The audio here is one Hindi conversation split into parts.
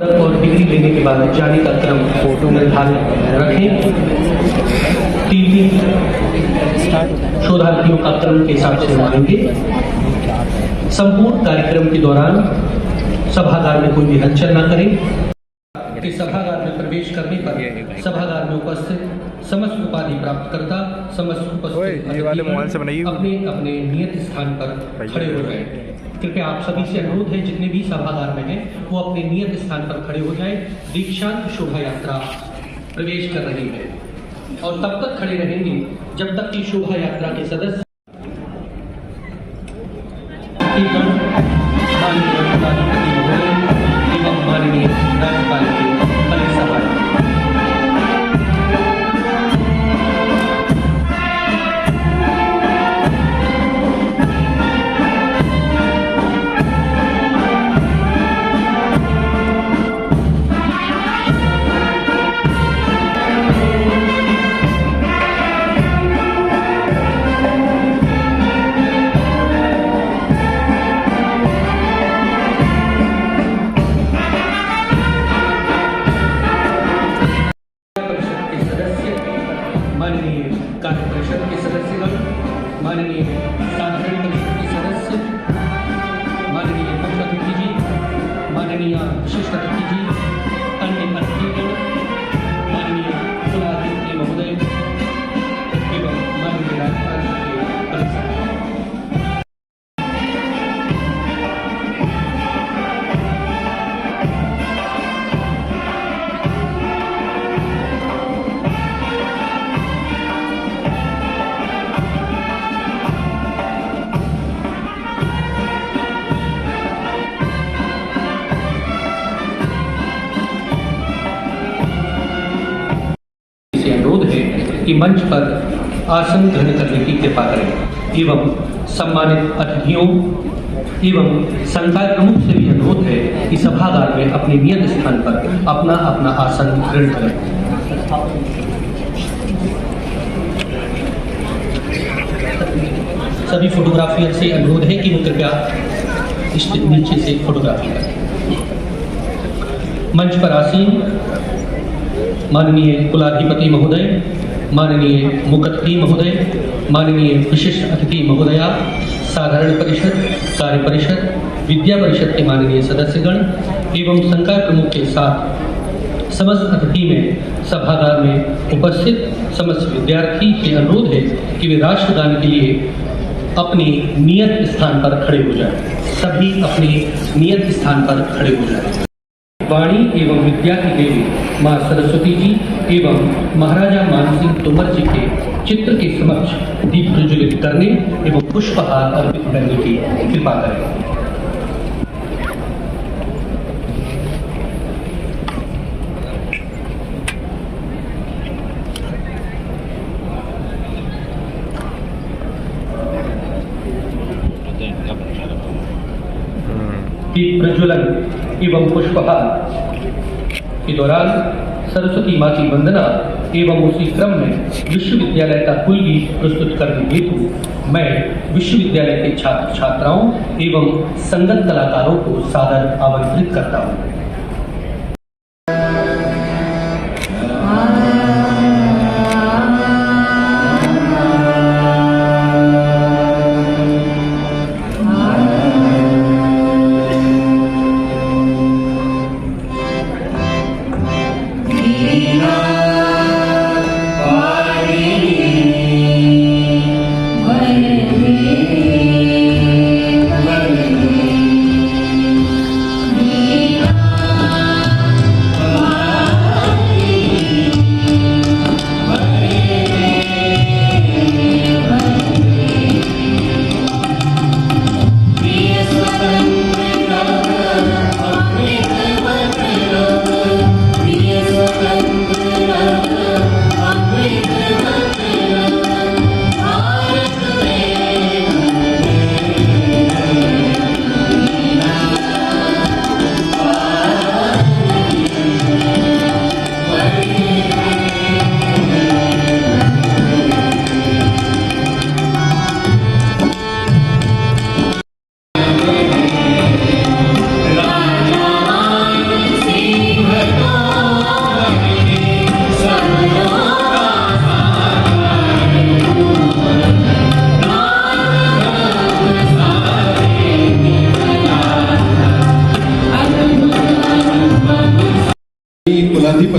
और डिग्री लेने के बाद जाने का क्रम फोटो निर्धारित रखें। तीन शोधार्थियों का क्रम के हिसाब से मानेंगे। संपूर्ण कार्यक्रम के दौरान सभागार में कोई भी हलचल न करें। कि सभागार में प्रवेश करने पर सभागार में उपस्थित समस्त उपाधि प्राप्त करता समस्त उपस्थित अपने अपने नियत स्थान पर खड़े हो जाए। कृपया आप सभी से अनुरोध है, जितने भी सभागार में हैं वो अपने नियत स्थान पर खड़े हो जाएं। दीक्षांत शोभा यात्रा प्रवेश कर रही है और तब तक खड़े रहेंगे जब तक कि शोभा यात्रा के सदस्य एवं माननीय राज्यपाल के बड़े सभा माननीय कार्य परिषद के सदस्यगण, माननीय साधारण परिषद के सदस्य, माननीय मुख्य अतिथि जी, माननीय विशिष्ट अतिथि जी, अन्य अतिथिगण, माननीय कुलाधिपति महोदय एवं माननीय राज्यपाल के परिषद। अनुरोध है कि मंच पर आसन ग्रहण करने की कृपा करें एवं सम्मानित अतिथियों एवं संकाय प्रमुख से भी अनुरोध है कि सभागार में अपने नियत स्थान पर अपना अपना आसन ग्रहण करें। सभी फोटोग्राफियर से अनुरोध है कि वो कृपया नीचे से फोटोग्राफी करें। मंच पर आसीन माननीय कुलाधिपति महोदय, माननीय मुख्य अतिथि महोदय, माननीय विशिष्ट अतिथि महोदया, साधारण परिषद, कार्य परिषद, विद्या परिषद के माननीय सदस्यगण एवं संकाय प्रमुख के साथ समस्त अतिथि में सभागार में उपस्थित समस्त विद्यार्थी के अनुरोध है कि वे राष्ट्रगान के लिए अपने नियत स्थान पर खड़े हो जाएं। सभी अपने नियत स्थान पर खड़े हो जाएं। वाणी एवं विद्या की देवी माँ सरस्वती जी एवं महाराजा मानसिंह तोमर जी के चित्र के समक्ष दीप प्रज्वलित करने एवं पुष्पहार अर्पित करने की कृपा करें। दीप प्रज्वलन एवं पुष्पहार के दौरान सरस्वती माँ की वंदना एवं उसी क्रम में विश्वविद्यालय का कुल गीत प्रस्तुत करने हेतु मैं विश्वविद्यालय के छात्र छात्राओं एवं संगत कलाकारों को सादर आमंत्रित करता हूँ।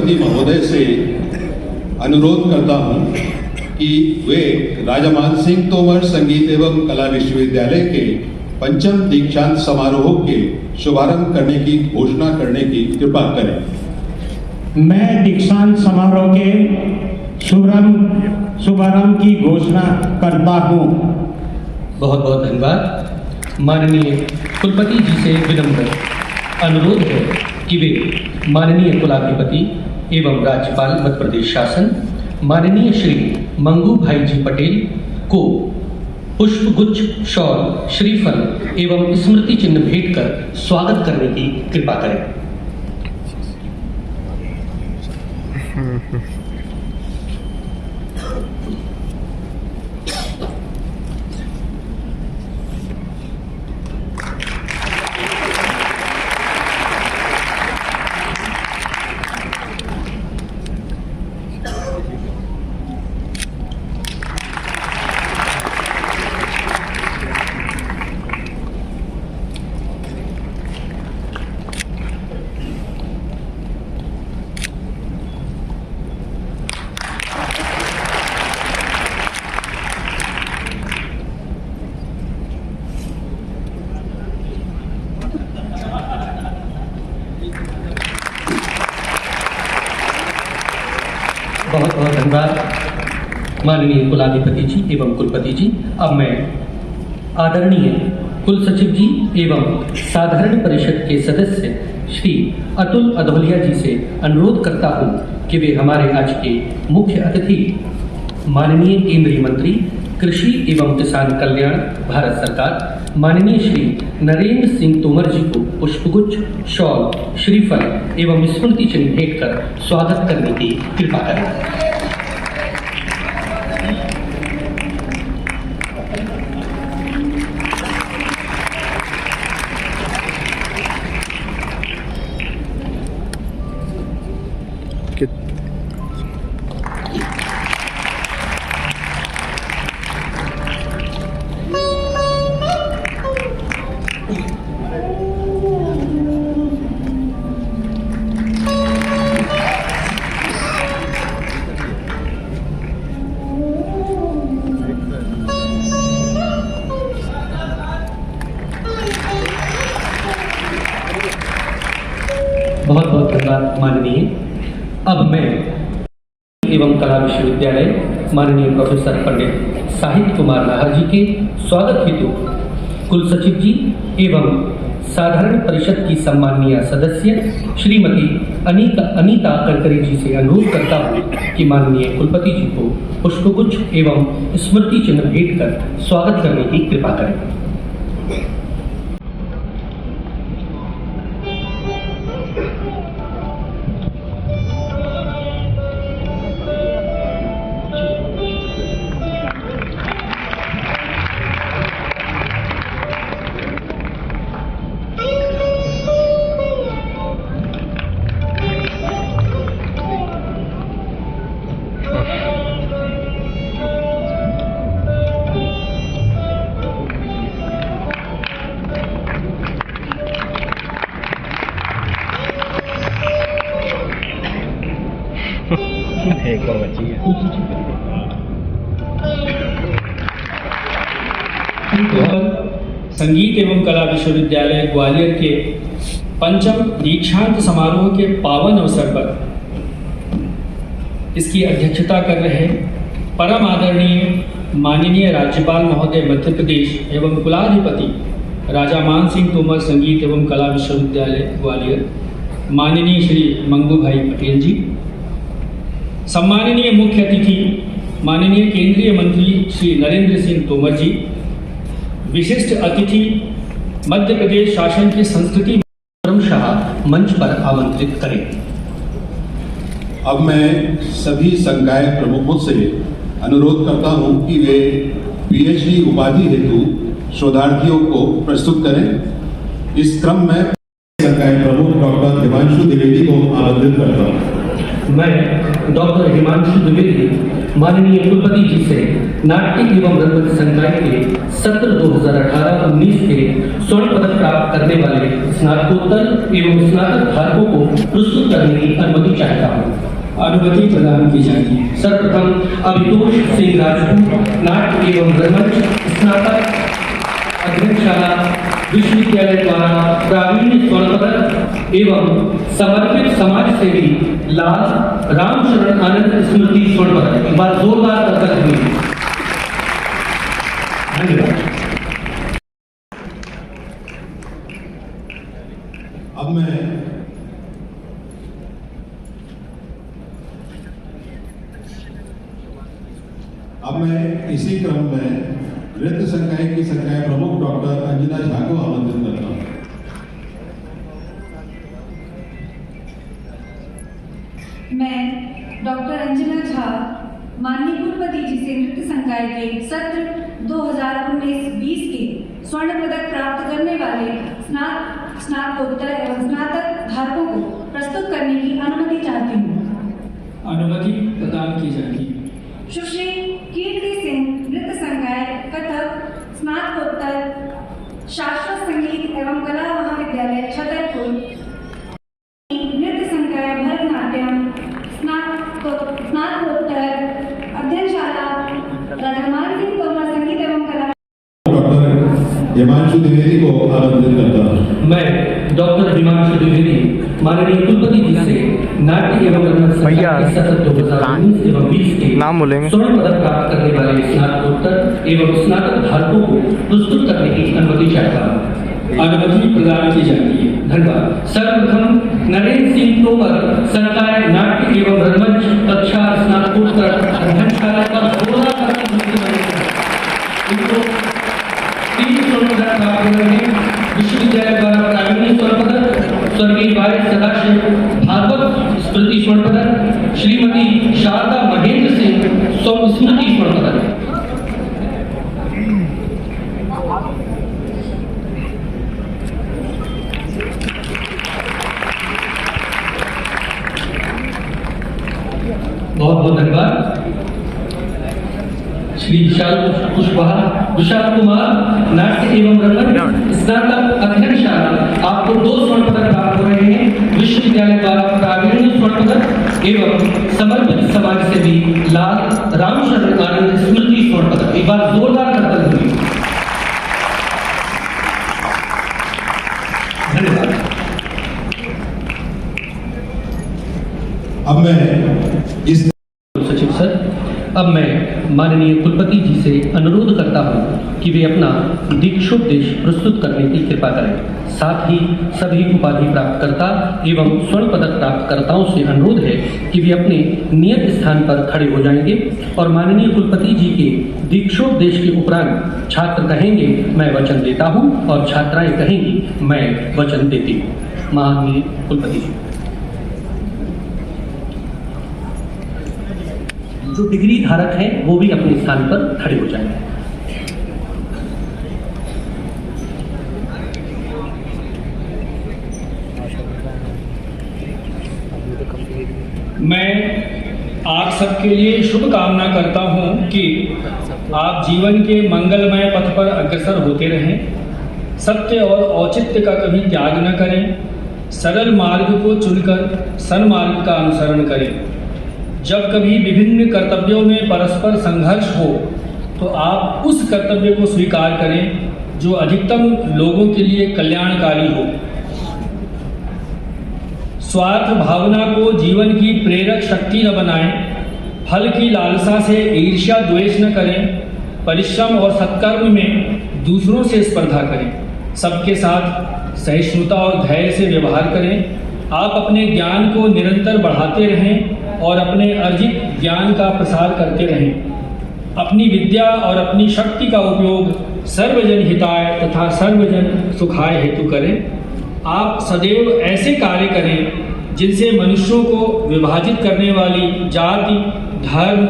कुलपति महोदय से अनुरोध करता हूं कि वे राजा मान सिंह तोमर संगीत एवं कला विश्वविद्यालय के 5म दीक्षांत समारोह के शुभारंभ करने की घोषणा करने की कृपा करें। मैं दीक्षांत समारोह के शुभारंभ की घोषणा करता हूँ। बहुत बहुत धन्यवाद। माननीय कुलपति जी से विनम्र अनुरोध है कि वे माननीय कुलाधिपति एवं राज्यपाल मध्य प्रदेश शासन माननीय श्री मंगू भाई जी पटेल को पुष्पगुच्छ, शॉल, श्रीफल एवं स्मृति चिन्ह भेंट कर स्वागत करने की कृपा करें। बहुत बहुत धन्यवाद माननीय कुलाधिपति जी एवं कुलपति जी। अब मैं आदरणीय कुल सचिव जी एवं साधारण परिषद के सदस्य श्री अतुल अधौलिया जी से अनुरोध करता हूं कि वे हमारे आज के मुख्य अतिथि माननीय केंद्रीय मंत्री कृषि एवं किसान कल्याण भारत सरकार माननीय श्री नरेंद्र सिंह तोमर जी को पुष्पगुच्छ, शॉल, श्रीफल एवं स्मृति चिन्ह भेंट कर स्वागत करने की कृपा करें। बहुत बहुत धन्यवाद माननीय। अब मैं एवं कला विश्वविद्यालय माननीय प्रोफेसर पंडित साहित्य कुमार नाहर जी के स्वागत हेतु कुल सचिव जी एवं साधारण परिषद की सम्माननीय सदस्य श्रीमती अनीता कड़करी जी से अनुरोध करता हूँ कि माननीय कुलपति जी को पुष्पगुच्छ एवं स्मृति चिन्ह भेंट कर स्वागत करने की कृपा करें। एक और बची है। संगीत एवं कला विश्वविद्यालय ग्वालियर के 5म दीक्षांत समारोह के पावन अवसर पर इसकी अध्यक्षता कर रहे परम आदरणीय माननीय राज्यपाल महोदय मध्य प्रदेश एवं कुलाधिपति राजा मान सिंह तोमर संगीत एवं कला विश्वविद्यालय ग्वालियर माननीय श्री मंगू भाई पटेल जी, सम्माननीय मुख्य अतिथि माननीय केंद्रीय मंत्री श्री नरेंद्र सिंह तोमर जी, विशिष्ट अतिथि मध्य प्रदेश शासन की संस्कृति क्रमशः मंच पर आमंत्रित करें। अब मैं सभी संकाय प्रमुखों से अनुरोध करता हूं कि वे पीएचडी उपाधि हेतु शोधार्थियों को प्रस्तुत करें। इस क्रम में संकाय प्रमुख डॉक्टर हिमांशु द्विवेदी को आमंत्रित करता हूं। मैं डॉक्टर हिमांशु द्विवेदी माननीय कुलपति जी से नाट्य एवं रंगमंच संकाय के सत्र 2018-19 के स्वर्ण पदक प्राप्त करने वाले स्नातकोत्तर एवं स्नातक धारकों को प्रस्तुत करने की अनुमति चाहता हूँ। अनुमति प्रदान की जाती है। सर्वप्रथम अभितोष सिंह राजपूत नाट्य एवं रंगमंच स्नातक अध्ययनशाला विश्वविद्यालय द्वारा प्रावीण्य स्वर्ण पदक एवं समर्पित समाज सेवी लाल रामशरण आनंद स्मृति स्वर्ण पदक। एक बार जोरदार करतब हुई। धन्यवाद। अब मैं इसी क्रम में नृत्य संकाय की संकाय प्रमुख डॉक्टर अंजना झा को आमंत्रित करता हूँ। मैं डॉक्टर अंजना झा माननीय कुलपति जी से नृत्य संकाय के सत्र 2019-20 के स्वर्ण पदक प्राप्त करने वाले स्नातकोत्तर एवं स्नातक धारकों को प्रस्तुत करने की अनुमति चाहती हूँ। अनुमति प्रदान की जाती है। सुश्री कीर्ति सिंह नृत्य संकाय कथक स्नातकोत्तर शाश्वत संगीत एवं कला महाविद्यालय छतरपुर, नृत्य संकाय भरतनाट्यम स्नातकोत्तर अध्ययनशाला राजामान सिंह तोमर संगीत एवं कला। डॉक्टर हिमांशु द्विवेदी को आमंत्रित करता हूँ। मैं डॉक्टर हिमांशु द्विवेदी माननीय कुलपति जी से नाट्य एवं रंगमंच संकाय के सत्र 2019 एवं 20 के नाम बोलेंगे। स्वर्ण पदक प्राप्त करने वाले स्नातकोत्तर एवं स्नातक धारकों को प्रस्तुत करने की अनुमति चाहता हूँ। अनुमति प्रदान की जाती है। धन्यवाद। सर्वप्रथम नरेंद्र सिंह तोमर संकाय नाट्य एवं रंगमंच कक्षा स्नातकोत्तर अध्ययनशाला का 3 स्वर्ण पदक प्राप्त करने विश्वविद्यालय द्वारा प्रावीण्य स्वर्ण पदक स्वर्गीय वाय सदाशिव भागवत स्मृति स्वर्ण पदक, श्रीमती शारदा महेंद्र सिंह स्मृति स्वर्ण पदक। बहुत बहुत धन्यवाद। श्री विशाल कुमार नाट्य एवं रंगमंच स्नातक अध्ययनशाला आपको 2 स्वर्ण पदक प्राप्त हो रहे हैं। विश्वविद्यालय द्वारा प्रावीण्य स्वर्ण पदक एवं समर्पित समाज सेवी लाल रामशरण आनंद स्मृति स्वर्ण पदक। एक बार जोरदार करतब हुई। धन्यवाद। अब मैं इस सचिव सर, अब मैं माननीय कुलपति जी से अनुरोध करता हूं कि वे अपना दीक्षोपदेश प्रस्तुत करने की कृपा करें। साथ ही सभी उपाधि प्राप्तकर्ता एवं स्वर्ण पदक प्राप्तकर्ताओं से अनुरोध है कि वे अपने नियत स्थान पर खड़े हो जाएंगे और माननीय कुलपति जी के दीक्षोपदेश के उपरांत छात्र कहेंगे मैं वचन देता हूं और छात्राएं कहेंगी मैं वचन देती हूं। माननीय कुलपति जी, जो डिग्री धारक हैं वो भी अपने स्थान पर खड़े हो जाएंगे। मैं आप सबके लिए शुभ कामना करता हूं कि आप जीवन के मंगलमय पथ पर अग्रसर होते रहें, सत्य और औचित्य का कभी त्याग न करें, सरल मार्ग को चुनकर सन्मार्ग का अनुसरण करें। जब कभी विभिन्न कर्तव्यों में परस्पर संघर्ष हो तो आप उस कर्तव्य को स्वीकार करें जो अधिकतम लोगों के लिए कल्याणकारी हो। स्वार्थ भावना को जीवन की प्रेरक शक्ति न बनाएं, फल की लालसा से ईर्ष्या द्वेष न करें, परिश्रम और सत्कर्म में दूसरों से स्पर्धा करें, सबके साथ सहिष्णुता और धैर्य से व्यवहार करें। आप अपने ज्ञान को निरंतर बढ़ाते रहें और अपने अर्जित ज्ञान का प्रसार करते रहें। अपनी विद्या और अपनी शक्ति का उपयोग सर्वजन हिताय तथा सर्वजन सुखाय हेतु करें। आप सदैव ऐसे कार्य करें जिनसे मनुष्यों को विभाजित करने वाली जाति, धर्म,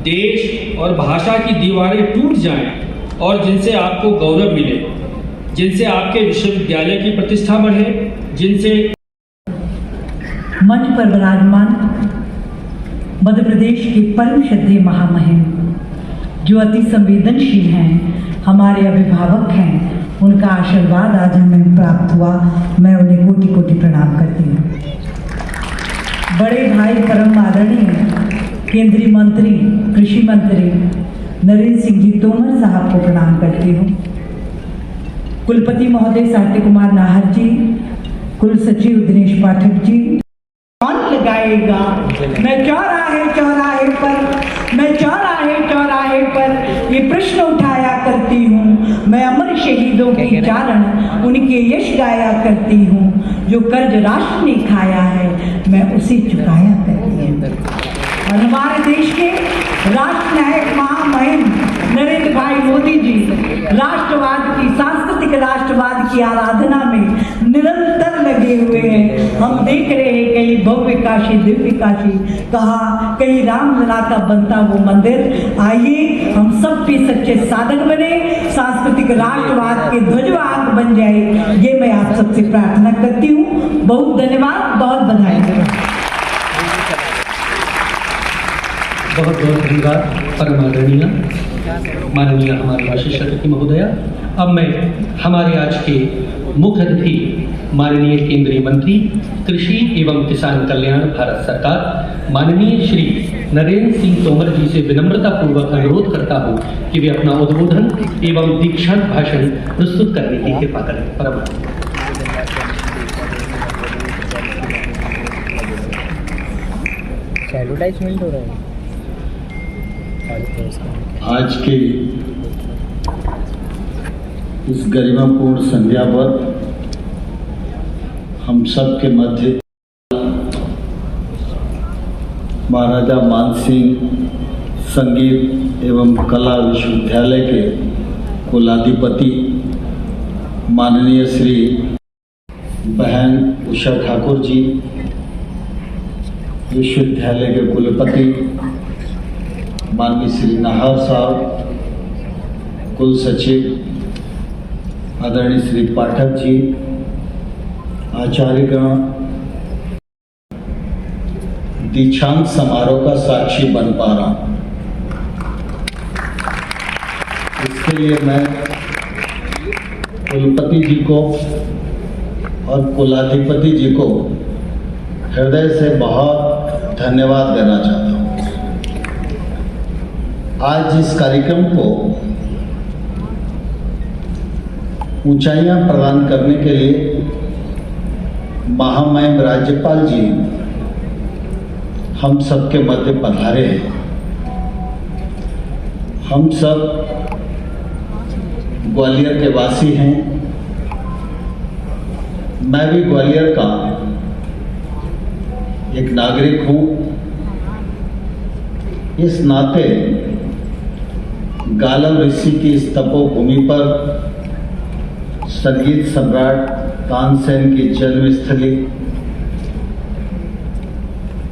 देश और भाषा की दीवारें टूट जाएं और जिनसे आपको गौरव मिले, जिनसे आपके विश्वविद्यालय की प्रतिष्ठा बढ़े, जिनसे मंच पर विराजमान मध्य प्रदेश के परम श्रद्धेय महामहिम जो अति संवेदनशील हैं, हमारे अभिभावक हैं, उनका आशीर्वाद आज हमें प्राप्त हुआ। मैं उन्हें कोटि कोटि प्रणाम करती हूँ। बड़े भाई परम आदरणीय केंद्रीय मंत्री कृषि मंत्री नरेंद्र सिंह जी तोमर साहब को प्रणाम करती हूँ। कुलपति महोदय साहित्य कुमार नाहर जी, कुल सचिव दिनेश पाठक जी। कौन लगाएगा? मैं चौराहे चौराहे पर ये प्रश्न उठाया करती हूँ। मैं अमर शहीदों के चारण उनके यश गाया करती हूँ। जो कर्ज राष्ट्र ने खाया है मैं उसे चुकाया करती हूँ। और हमारे देश के राष्ट्र नायक महामहिम नरेंद्र भाई मोदी जी राष्ट्रवाद की, सांस्कृतिक राष्ट्रवाद की आराधना में निरंतर लगे हुए हैं। हम देख रहे हैं कहीं भव्य काशी दिव्य काशी, कहा कहीं रामलला का बनता वो मंदिर। आइए हम सब पे सच्चे साधक बने, सांस्कृतिक राष्ट्रवाद के ध्वजवाहक बन जाए, ये मैं आप सबसे प्रार्थना करती हूँ। बहुत धन्यवाद, बहुत बधाई। बहुत बहुत धन्यवाद परम आदरणीय माननीय हमारे वशिष्ठ अतिथि महोदया। अब मैं हमारे आज के मुख्य अतिथि माननीय केंद्रीय मंत्री कृषि एवं किसान कल्याण भारत सरकार माननीय श्री नरेंद्र सिंह तोमर जी से विनम्रता पूर्वक अनुरोध करता हूँ कि वे अपना उद्बोधन एवं दीक्षांत भाषण प्रस्तुत करने की कृपा करें। परम एडवर्टाइजमेंट हो रहा है आज के इस गरिमापूर्ण संध्या पर हम सब के मध्य महाराजा मानसिंह संगीत एवं कला विश्वविद्यालय के कुलाधिपति माननीय श्री बहन उषा ठाकुर जी, विश्वविद्यालय के कुलपति माननीय श्री नाहर साहब, कुल सचिव आदरणीय श्री पाठक जी, आचार्यगण, दीक्षांत समारोह का साक्षी बन पा रहा हूं, इसके लिए मैं कुलपति जी को और कुलाधिपति जी को हृदय से बहुत धन्यवाद देना चाहता हूं। आज इस कार्यक्रम को ऊंचाइयां प्रदान करने के लिए महामहिम राज्यपाल जी हम सबके मध्य पधारे हैं। हम सब ग्वालियर के वासी हैं। मैं भी ग्वालियर का एक नागरिक हूं। इस नाते गालव ऋषि की इस तपोभूमि पर संगीत सम्राट तानसेन की जन्मस्थली,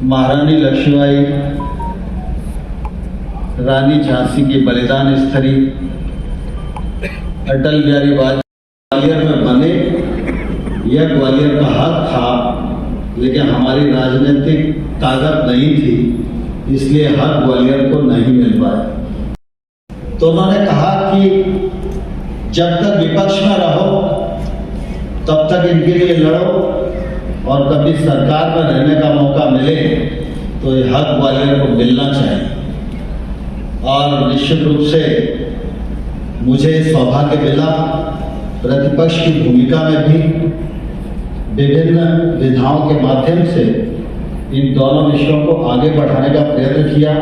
महारानी लक्ष्मीबाई रानी झांसी की बलिदान स्थली, अटल बिहारी वाजपेयी ग्वालियर में बने। यह ग्वालियर का हक था, लेकिन हमारी राजनीतिक ताकत नहीं थी, इसलिए हक ग्वालियर को नहीं मिल पाया। तो उन्होंने कहा कि जब तक विपक्ष में रहो तब तक इनके लिए लड़ो, और कभी सरकार में रहने का मौका मिले तो ये हक ग्वालियर को मिलना चाहिए। और निश्चित रूप से मुझे सौभाग्य मिला प्रतिपक्ष की भूमिका में भी विभिन्न विधाओं के माध्यम से इन दोनों विषयों को आगे बढ़ाने का प्रयत्न किया।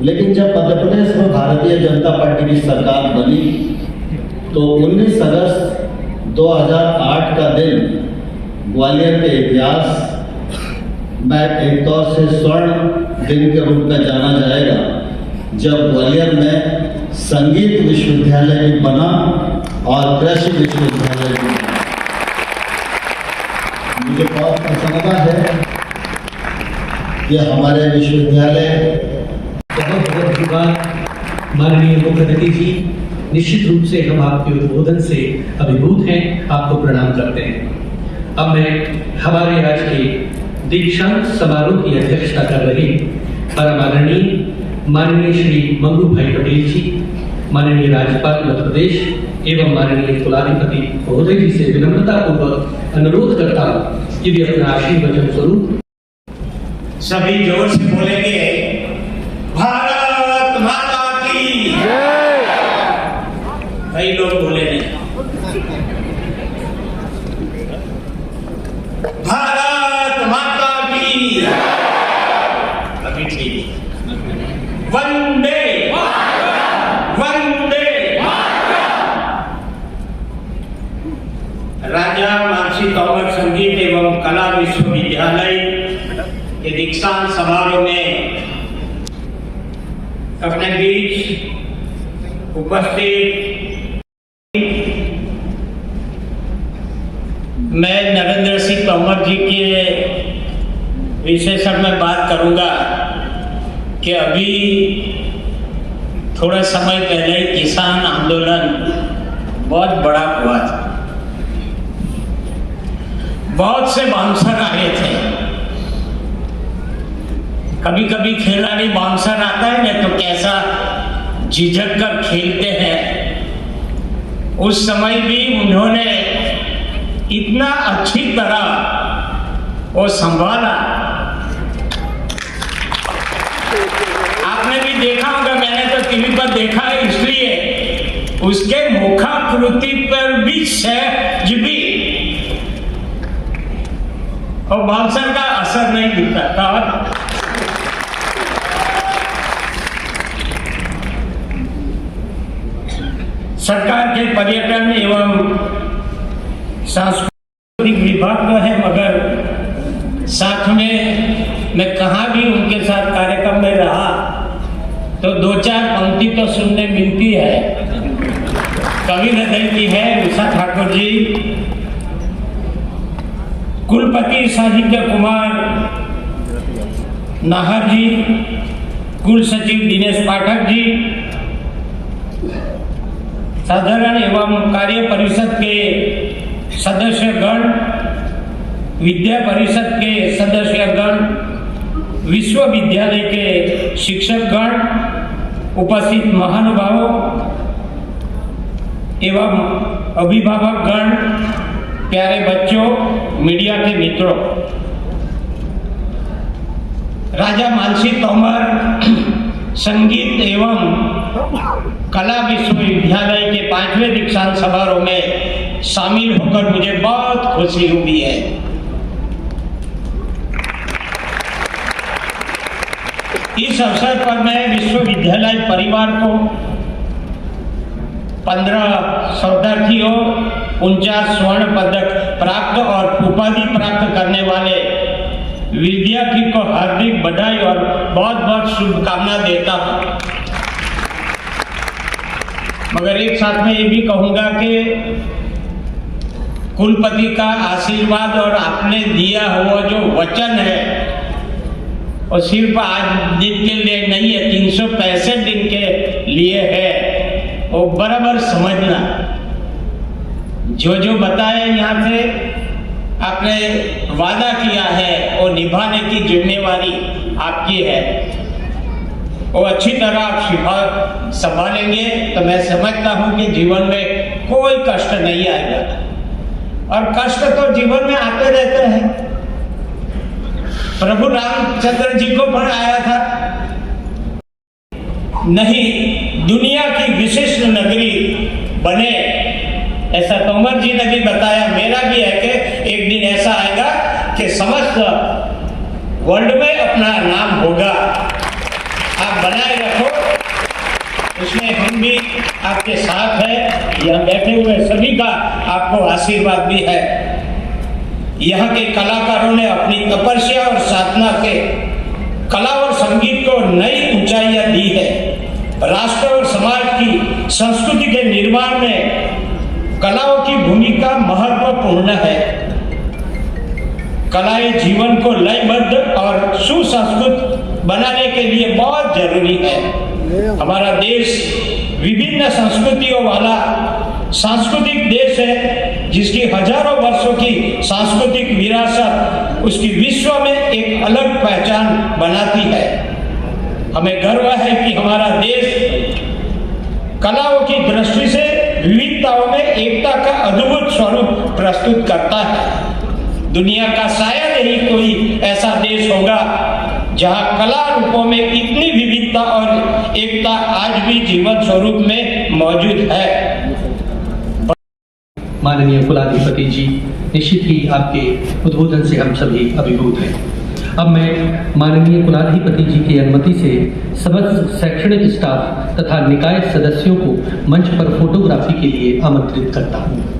लेकिन जब मध्य प्रदेश में भारतीय जनता पार्टी की सरकार बनी तो 19 अगस्त 2008 का दिन ग्वालियर के इतिहास में एक तौर से स्वर्ण दिन के रूप में जाना जाएगा, जब ग्वालियर में संगीत विश्वविद्यालय भी बना और कृषि विश्वविद्यालय भी बना। मुझे बहुत प्रसन्नता है कि हमारे विश्वविद्यालय। बहुत बहुत धन्यवाद माननीय मुख्य अतिथि जी। निश्चित रूप से हम आपके उद्बोधन से अभिभूत हैं, आपको प्रणाम करते हैं। अब मैं हमारे आज के दीक्षांत समारोह की अध्यक्षता कर रही परम आदरणीय माननीय श्री मंगू भाई पटेल जी, माननीय राज्यपाल मध्य प्रदेश एवं माननीय कुलाधिपति महोदय जी से विनम्रता पूर्वक अनुरोध करता हूँ कि वे अपना आशीर्वचन स्वरूप सभी जोर से बोलेंगे, भारत माता की जय। कई लोग बोले नहीं, भारत माता की अभी ठीक। वंदे वंदे। राजा मानसी तोमर संगीत एवं कला विश्वविद्यालय के दीक्षांत समारोह में अपने बीच उपस्थित मैं नरेंद्र सिंह तोमर जी के विशेषण में बात करूंगा कि अभी थोड़ा समय पहले किसान आंदोलन बहुत बड़ा हुआ था, बहुत से बाउंसर आए थे। कभी कभी खिलाड़ी बाउंसर आता है ना तो कैसा झिझक कर खेलते हैं। उस समय भी उन्होंने इतना अच्छी तरह वो संभाला। आपने भी देखा होगा, मैंने तो टीवी पर देखा है, इसलिए उसके मुखाकृति पर भी सहज भी और बाउंसर का असर नहीं दिखता था। सरकार के पर्यटन एवं सांस्कृतिक विभाग तो है, मगर साथ में मैं कहाँ भी उनके साथ कार्यक्रम में रहा तो दो चार पंक्ति तो सुनने मिलती है। कवि हृदय की है उषा ठाकुर जी, कुलपति साहित्य कुमार नाहर जी, कुल सचिव दिनेश पाठक जी, साधारण एवं कार्य परिषद के सदस्यगण, विद्या परिषद के सदस्यगण, विश्वविद्यालय के शिक्षकगण, उपस्थित महानुभावों एवं अभिभावकगण, प्यारे बच्चों, मीडिया के मित्रों, राजा मानसी तोमर संगीत एवं कला विश्वविद्यालय के 5वें दीक्षांत समारोह में शामिल होकर मुझे बहुत खुशी हुई है। इस अवसर पर मैं विश्वविद्यालय परिवार को 15 शोधार्थियों, 49 स्वर्ण पदक प्राप्त और उपाधि प्राप्त करने वाले विद्यार्थी को हार्दिक बधाई और बहुत बहुत शुभकामना देता हूँ। मगर एक साथ में ये भी कहूँगा कि कुलपति का आशीर्वाद और आपने दिया हुआ जो वचन है और सिर्फ आज दिन के लिए नहीं है, 365 दिन के लिए है, वो बराबर समझना। जो बताया यहाँ से आपने वादा किया है वो निभाने की जिम्मेवारी आपकी है। वो अच्छी तरह आप संभालेंगे तो मैं समझता हूँ कि जीवन में कोई कष्ट नहीं आएगा, और कष्ट तो जीवन में आते रहते हैं। प्रभु रामचंद्र जी को पर आया था नहीं, दुनिया की विशिष्ट नगरी बने, ऐसा तोमर जी ने भी बताया। मेरा भी है कि एक दिन ऐसा आएगा कि समस्त वर्ल्ड में अपना नाम होगा। आप बनाए रखो, उसमें हम भी आपके साथ हैं। यहाँ बैठे हुए सभी का आपको आशीर्वाद भी है। यहाँ के कलाकारों ने अपनी तपस्या और साधना से कला और संगीत को नई ऊंचाइयां दी है। राष्ट्र और समाज की संस्कृति के निर्माण में कलाओं की भूमिका महत्वपूर्ण है। कलाएं जीवन को लयबद्ध और सुसंस्कृत बनाने के लिए बहुत जरूरी है। हमारा देश विभिन्न संस्कृतियों वाला सांस्कृतिक देश है, जिसकी हजारों वर्षों की सांस्कृतिक विरासत उसकी विश्व में एक अलग पहचान बनाती है। हमें गर्व है कि हमारा देश कलाओं की दृष्टि से विविधताओं में एकता का अद्भुत स्वरूप प्रस्तुत करता है। दुनिया का शायद ही कोई ऐसा देश होगा जहां कला रूपों में इतनी विविधता और एकता आज भी जीवन स्वरूप में मौजूद है। माननीय कुलाधिपति जी, निश्चित ही आपके उद्बोधन से हम सभी अभिभूत हैं। अब मैं माननीय कुलाधिपति जी की अनुमति से समस्त शैक्षणिक स्टाफ तथा निकाय सदस्यों को मंच पर फोटोग्राफी के लिए आमंत्रित करता हूँ।